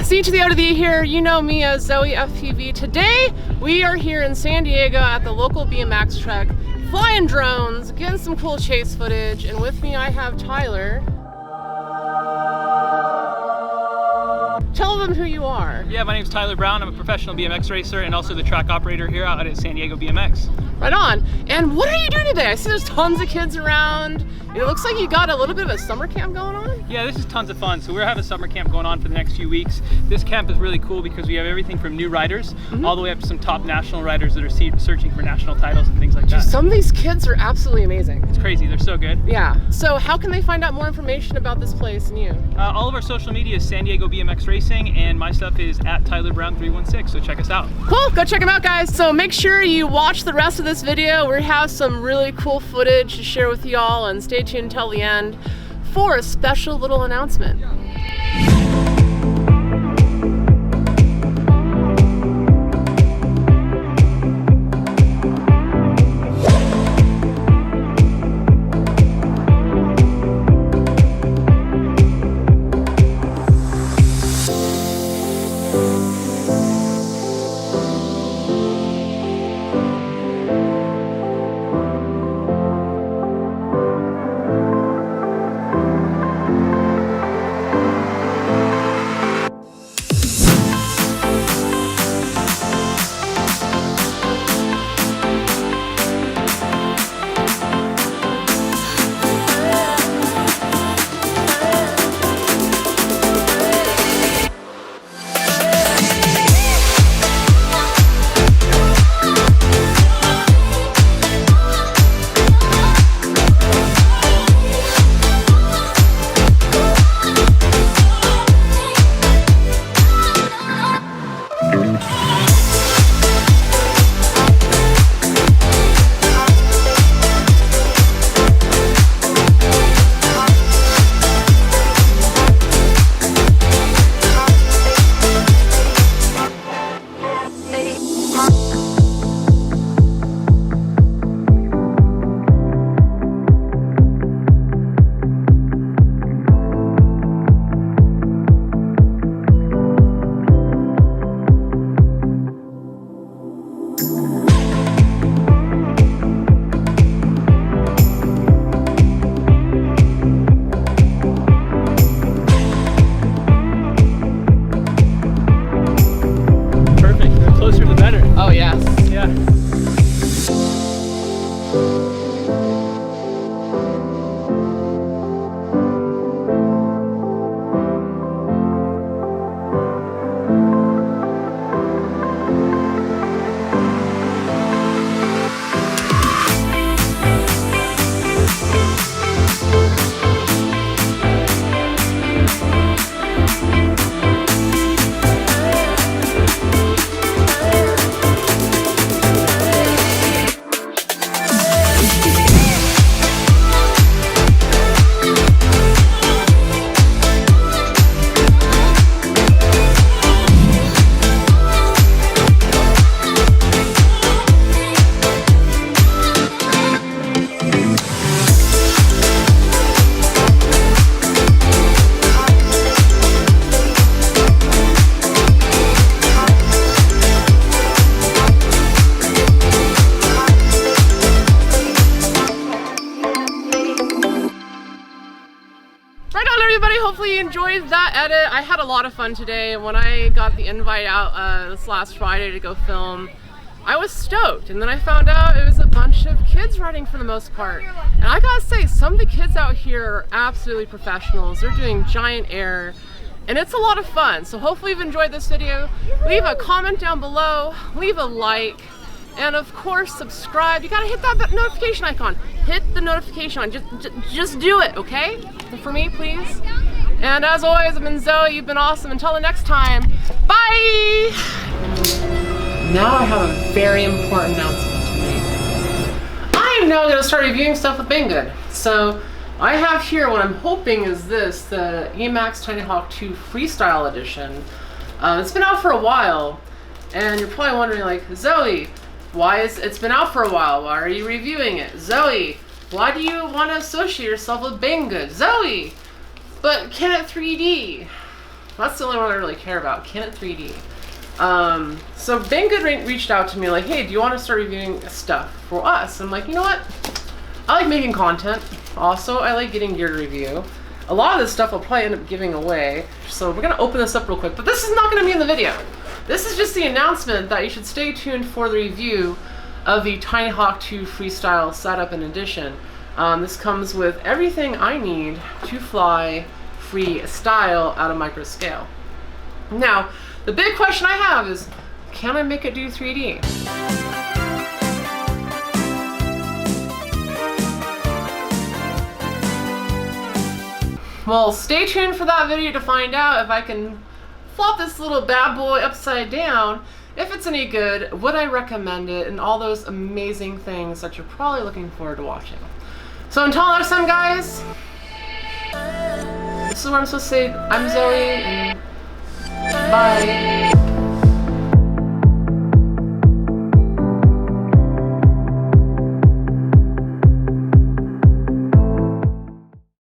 C to the O to the here, you know me as Zoe FPV. Today, we are here in San Diego at the local BMX track, flying drones, getting some cool chase footage, and with me I have Tyler. Tell them who you are. Yeah, my name's Tyler Brown. I'm a professional BMX racer and also the track operator here out at San Diego BMX. Right on. And what are you doing today? I see there's tons of kids around. It looks like you got a little bit of a summer camp going on. Yeah, this is tons of fun. So we're having a summer camp going on for the next few weeks. This camp is really cool because we have everything from new riders all the way up to some top national riders that are searching for national titles and things like that. Some of these kids are absolutely amazing. It's crazy. They're so good. Yeah. So how can they find out more information about this place and you? All of our social media is San Diego BMX Racing, and my stuff is at Tyler Brown 316. So check us out. Cool. Go check them out, guys. So make sure you watch the rest of this video. We have some really cool footage to share with y'all, and stay tuned until the end for a special little announcement. Oh yes. Yeah. Hopefully you enjoyed that edit. I had a lot of fun today. When I got the invite out this last Friday to go film, I was stoked, and then I found out it was a bunch of kids riding for the most part. And I gotta say, some of the kids out here are absolutely professionals. They're doing giant air, and it's a lot of fun. So hopefully you've enjoyed this video. Leave a comment down below, leave a like, and of course subscribe. You gotta hit that notification icon. Hit the notification icon, just do it, okay? For me, please. And as always, I've been Zoe, you've been awesome. Until the next time, bye! Now I have a very important announcement to make. I am now going to start reviewing stuff with Banggood. So I have here what I'm hoping is this, the Emax Tiny Hawk 2 Freestyle Edition. It's been out for a while, and you're probably wondering, like, Zoe, it's been out for a while, why are you reviewing it? Zoe, why do you want to associate yourself with Banggood? Zoe, but can it 3D? That's the only one I really care about. Can it 3D? So Banggood reached out to me like, hey, do you want to start reviewing stuff for us? I'm like, you know what? I like making content. Also, I like getting gear to review. A lot of this stuff I'll probably end up giving away. So we're gonna open this up real quick, but this is not gonna be in the video. This is just the announcement that you should stay tuned for the review of the Tiny Hawk 2 Freestyle setup and edition. This comes with everything I need to fly freestyle at a micro scale. Now, the big question I have is, can I make it do 3D? Well, stay tuned for that video to find out if I can flop this little bad boy upside down, if it's any good, would I recommend it, and all those amazing things that you're probably looking forward to watching. So until next time, guys, this is where I'm supposed to say I'm Zoe, and bye.